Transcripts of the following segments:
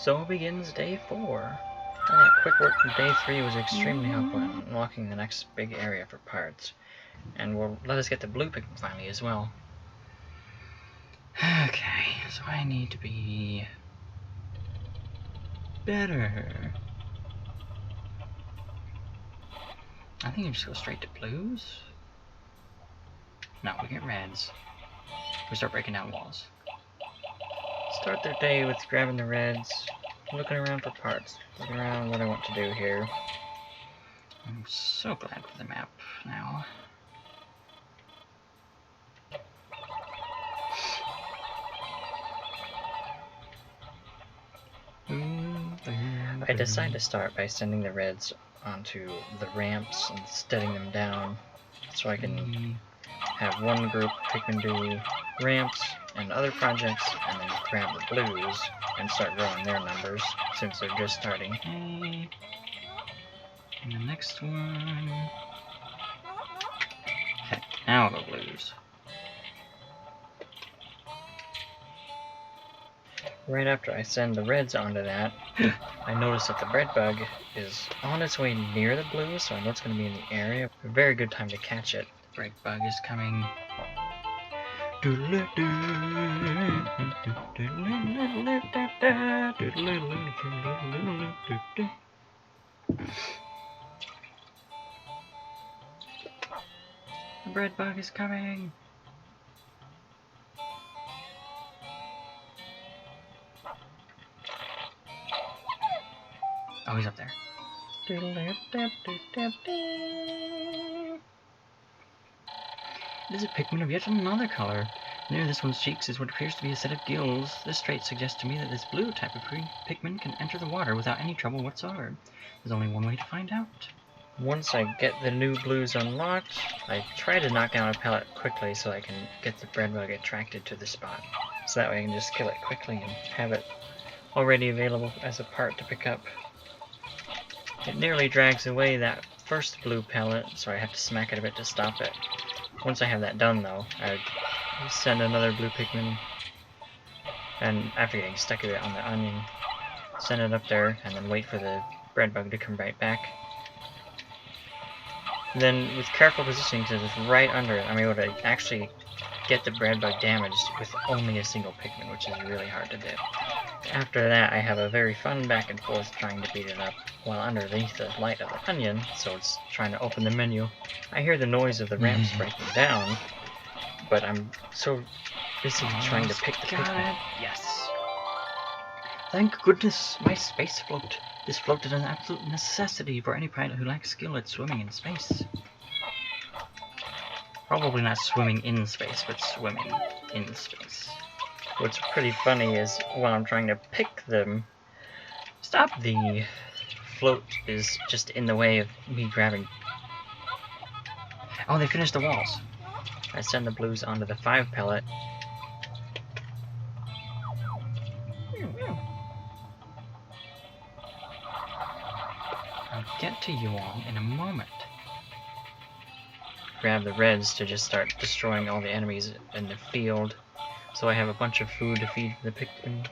So begins day 4. That quick work from day 3 was extremely helpful in unlocking the next big area for parts, and will let us get the blue Pikmin finally as well. Okay, so I need to be better. I think I just go straight to blues. No, we get reds. We start breaking down walls. Start their day with grabbing the reds, looking around for parts, looking around what I want to do here. I'm so glad for the map now. I decide to start by sending the reds onto the ramps and steadying them down so I can have one group Pikmin do ramps and other projects, and then grab the blues and start growing their numbers since they're just starting. Hey. And the next one. Okay, now I'll go blues. Right after I send the reds onto that, I notice that the red bug is on its way near the blues, so I know it's going to be in the area. A very good time to catch it. The red bug is coming. The red bug is coming. Oh, he's up there. It is a Pikmin of yet another color. Near this one's cheeks is what appears to be a set of gills. This trait suggests to me that this blue type of Pikmin can enter the water without any trouble whatsoever. There's only one way to find out. Once I get the new blues unlocked, I try to knock down a pellet quickly so I can get the red bug attracted to the spot. So that way I can just kill it quickly and have it already available as a part to pick up. It nearly drags away that first blue pellet, so I have to smack it a bit to stop it. Once I have that done though, I send another blue Pikmin, and after getting stuck a bit on the onion, send it up there and then wait for the red bug to come right back. Then with careful positioning to just right under it, I'm able to actually get the red bug damaged with only a single Pikmin, which is really hard to do. After that, I have a very fun back and forth trying to beat it up while underneath the light of the onion, so it's trying to open the menu. I hear the noise of the ramps breaking down, but I'm so busy trying to pick the Pikmin. Yes! Thank goodness, my space float. This float is an absolute necessity for any pilot who lacks skill at swimming in space. Probably not swimming in space, but swimming in space. What's pretty funny is while I'm trying to pick them, the float is just in the way of me grabbing. Oh, they finished the walls. I send the blues onto the 5 pellet. I'll get to you all in a moment. Grab the reds to just start destroying all the enemies in the field, so I have a bunch of food to feed the Pikmin.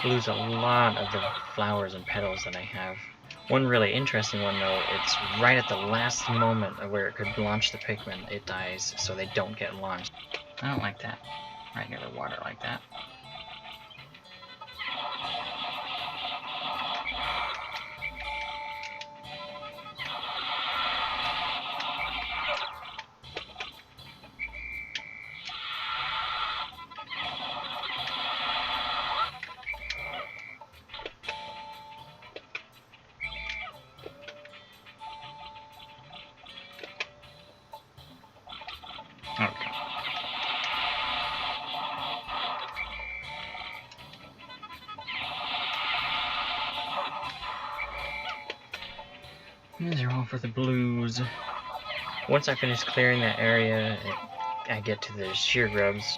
Lose a lot of the flowers and petals that I have. One really interesting one though, it's right at the last moment of where it could launch the Pikmin, it dies, so they don't get launched. I don't like that. Right near the water like that. Okay. These are all for the blues. Once I finish clearing that area, I get to the sheer grubs.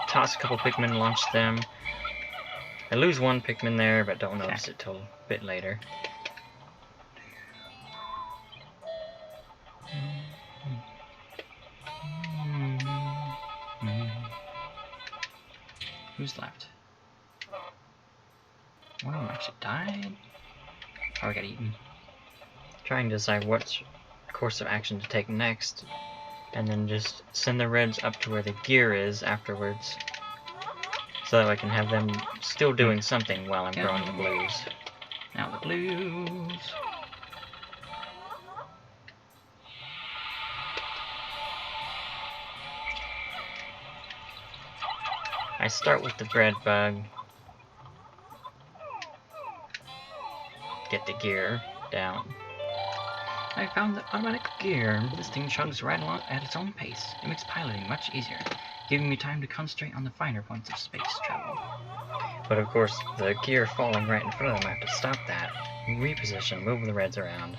toss a couple Pikmin, launch them. I lose one Pikmin there, but don't notice it till a bit later. Who's left? One of them actually died. Oh, I got eaten. Trying to decide what course of action to take next, and then just send the reds up to where the gear is afterwards, so that I can have them still doing something while I'm growing the blues. Now the blues. I start with the bread bug. Get the gear down. I found the automatic gear. This thing chugs right along at its own pace. It makes piloting much easier, giving me time to concentrate on the finer points of space travel. But of course, the gear falling right in front of them, I have to stop that, reposition, move the reds around.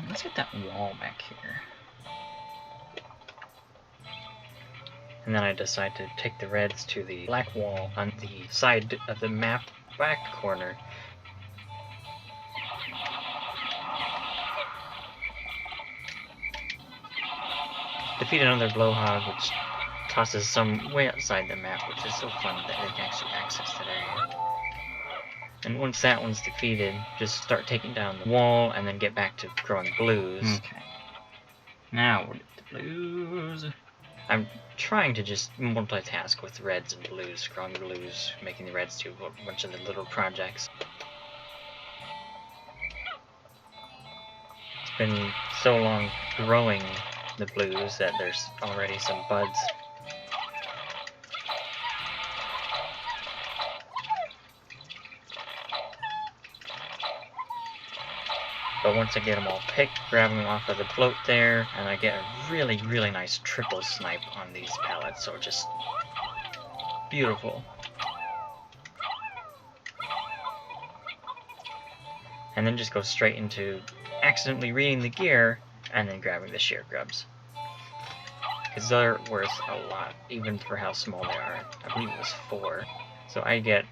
Let's get that wall back here. And then I decide to take the reds to the black wall on the side of the map back corner. Defeat another blowhog, which tosses some way outside the map, which is so fun that they can actually access that area. And once that one's defeated, just start taking down the wall and then get back to growing blues. Okay. Now we'll get the blues. I'm trying to just multitask with reds and blues, growing blues, making the reds do a bunch of the little projects. It's been so long growing the blues that there's already some buds. But once I get them all picked, grab them off of the float there, and I get a really, really nice triple snipe on these pallets, so just beautiful. And then just go straight into accidentally reading the gear, and then grabbing the shear grubs. Because they're worth a lot, even for how small they are. I believe it was 4. So I get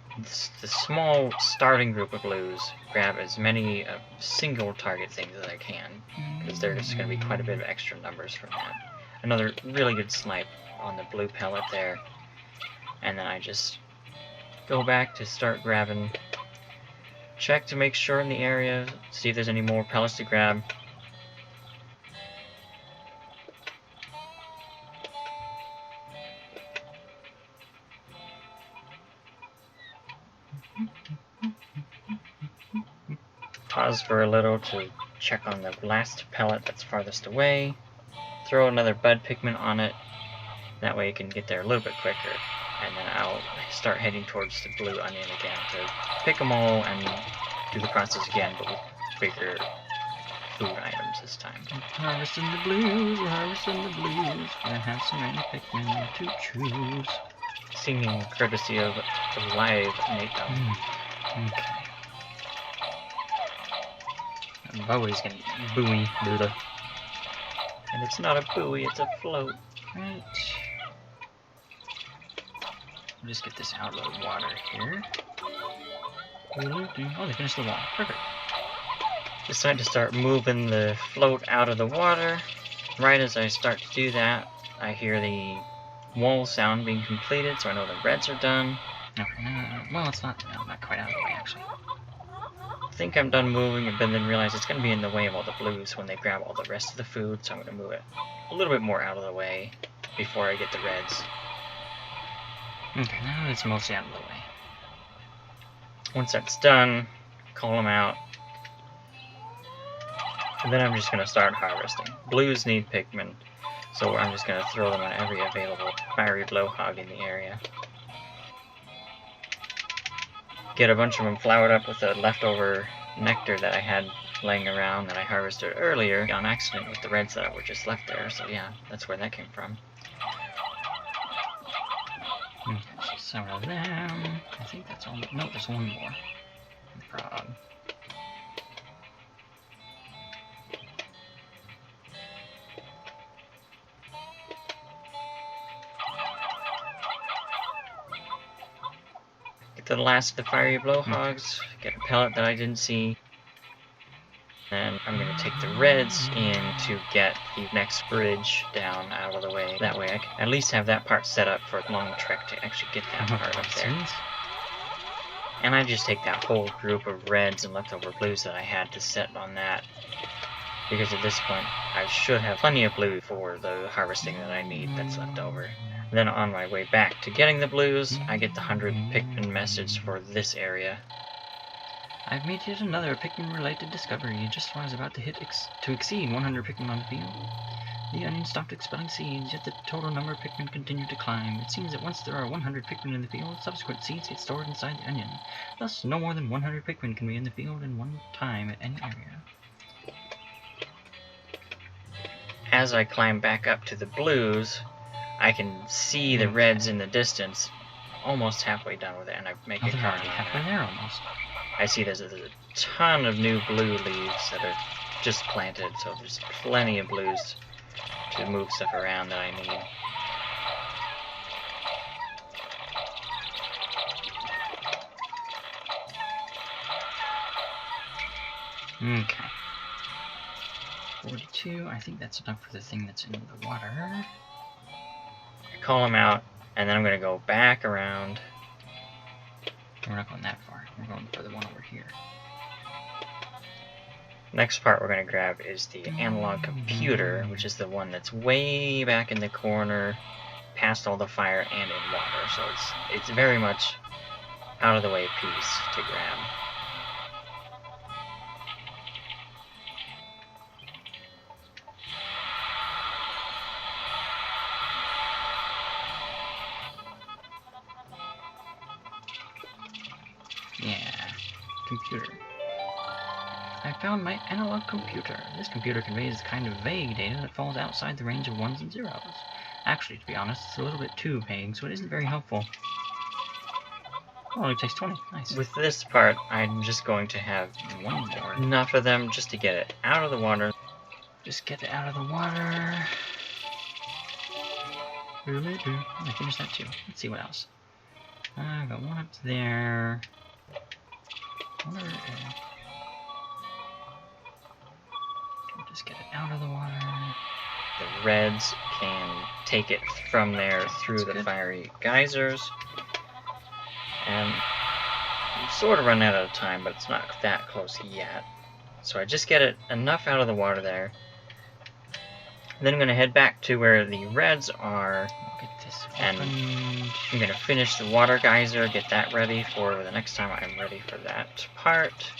the small starting group of blues, grab as many single target things as I can, because there's going to be quite a bit of extra numbers from that. Another really good snipe on the blue pellet there, and then I just go back to start grabbing, check to make sure in the area, see if there's any more pellets to grab. Pause for a little to check on the last pellet that's farthest away. Throw another bud Pikmin on it. That way it can get there a little bit quicker. And then I'll start heading towards the blue onion again to pick them all and do the process again, but with bigger food items this time. Harvesting the blues, we're harvesting the blues. I have so many Pikmin to choose. Singing courtesy of the live Nathan. Okay. Bowie's gonna buoy, Buddha. And it's not a buoy, it's a float. Right. We'll just get this outlet of water here. Oh, they finished the wall. Perfect. Decide to start moving the float out of the water. Right as I start to do that, I hear the wall sound being completed, so I know the reds are done. Well, it's not quite out of the way, actually. I think I'm done moving, but then realize it's going to be in the way of all the blues when they grab all the rest of the food, so I'm going to move it a little bit more out of the way before I get the reds. Okay, now it's mostly out of the way. Once that's done, call them out. And then I'm just going to start harvesting. Blues need Pikmin, so I'm just going to throw them on every available fiery blowhog in the area. Get a bunch of them flowered up with the leftover nectar that I had laying around that I harvested earlier on accident with the reds that were just left there, so yeah, that's where that came from. Some of them. I think that's all. No, there's one more. Frog. Get to the last of the fiery blowhogs. Get a pellet that I didn't see. Then I'm going to take the reds in to get the next bridge down out of the way. That way I can at least have that part set up for a long trek to actually get that part up there. And I just take that whole group of reds and leftover blues that I had to set on that. Because at this point, I should have plenty of blue for the harvesting that I need that's left over. Then on my way back to getting the blues, I get the 100 Pikmin message for this area. I've made yet another Pikmin-related discovery. Just as I was about to exceed 100 Pikmin on the field, the onion stopped expelling seeds, yet the total number of Pikmin continued to climb. It seems that once there are 100 Pikmin in the field, subsequent seeds get stored inside the onion. Thus, no more than 100 Pikmin can be in the field in one time at any area. As I climb back up to the blues, I can see the reds in the distance, almost halfway done with it, and I make a comment on halfway there almost. I see there's a ton of new blue leaves that are just planted, so there's plenty of blues to move stuff around that I need. Okay. 42, I think that's enough for the thing that's in the water. I call them out, and then I'm going to go back around. We're not going that far. We're going for the one over here. Next part we're going to grab is the analog computer, which is the one that's way back in the corner, past all the fire and in water. So it's very much out of the way piece to grab. Yeah, computer. I found my analog computer. This computer conveys the kind of vague data that falls outside the range of ones and zeros. Actually, to be honest, it's a little bit too vague, so it isn't very helpful. Oh, it only takes 20. Nice. With this part, I'm just going to have one more. Enough of them just to get it out of the water. Just get it out of the water. I finished that too. Let's see what else. I got one up there. Just get it out of the water. The reds can take it from there through the fiery geysers. And I'm sort of running out of time, but it's not that close yet. So I just get it enough out of the water there. Then I'm going to head back to where the reds are. Get this and I'm going to finish the water geyser, get that ready for the next time I'm ready for that part.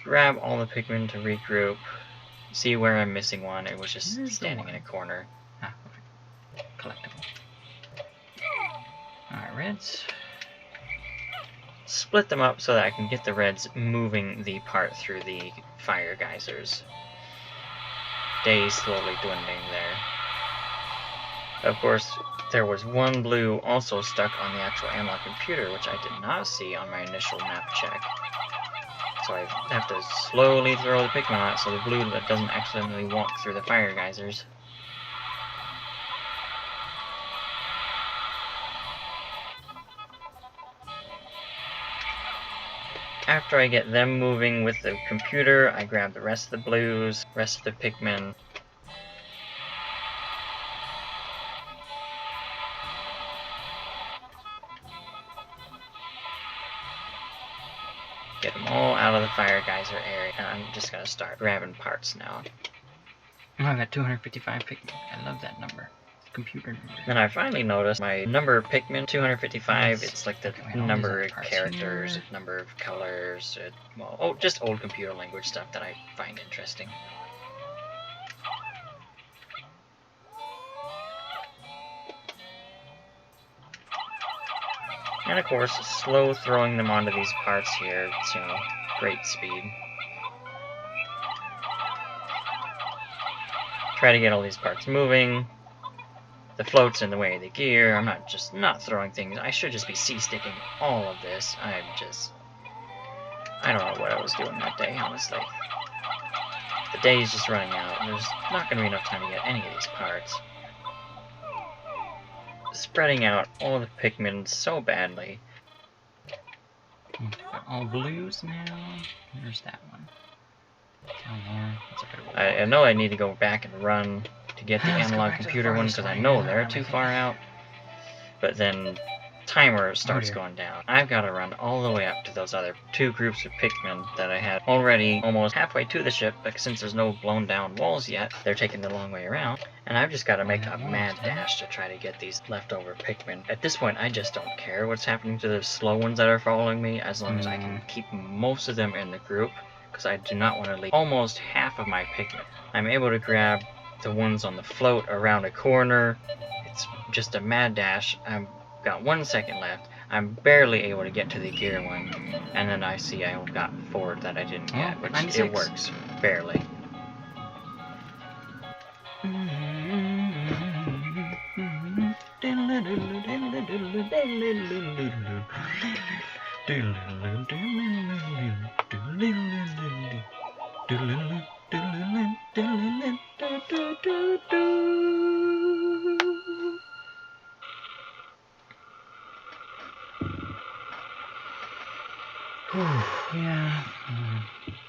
Grab all the Pikmin to regroup. See where I'm missing one. It was just standing in a corner. Ah, perfect. Collectible. Alright, reds. Split them up so that I can get the reds moving the part through the fire geysers. Day slowly dwindling there. Of course, there was one blue also stuck on the actual analog computer, which I did not see on my initial map check. So I have to slowly throw the Pikmin on it so the blue doesn't accidentally walk through the fire geysers. After I get them moving with the computer, I grab the rest of the blues, rest of the Pikmin. Get them all out of the fire geyser area, and I'm just gonna start grabbing parts now. Oh, I got 255 Pikmin. I love that number. Computer number. Then I finally noticed my number of Pikmin, 255. It's like the number of characters, here. Number of colors, well, just old computer language stuff that I find interesting. And of course, slow throwing them onto these parts here. It's, great speed. Try to get all these parts moving. The float's in the way of the gear. I'm not throwing things. I should just be sea-sticking all of this. I don't know what I was doing that day, honestly. The day's just running out, and there's not going to be enough time to get any of these parts. Spreading out all the Pikmin so badly. All blues now. There's that one. Down there. That's a bit of a walk. I know I need to go back and run to get the analog computer one because I know they're too far out. But then timer starts going down. I've got to run all the way up to those other two groups of Pikmin that I had already almost halfway to the ship, but since there's no blown down walls yet, they're taking the long way around. And I've just got to make a mad dash to try to get these leftover Pikmin. At this point, I just don't care what's happening to the slow ones that are following me, as long as I can keep most of them in the group, because I do not want to leave almost half of my Pikmin. I'm able to grab the ones on the float around a corner. It's just a mad dash. I've got 1 second left. I'm barely able to get to the gear one, and then I see I got 4 that I didn't get, which 96. It works, barely. Yeah,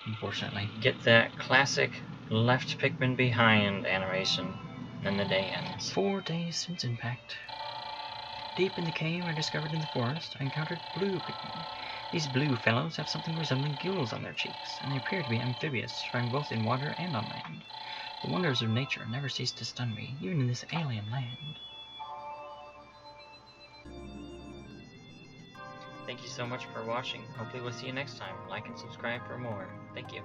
unfortunately. Get that classic left Pikmin behind animation, and the day ends. 4 days since impact. Deep in the cave I discovered in the forest, I encountered blue Pikmin. These blue fellows have something resembling gills on their cheeks, and they appear to be amphibious, found both in water and on land. The wonders of nature never cease to stun me, even in this alien land. Thank you so much for watching. Hopefully we'll see you next time. Like and subscribe for more. Thank you.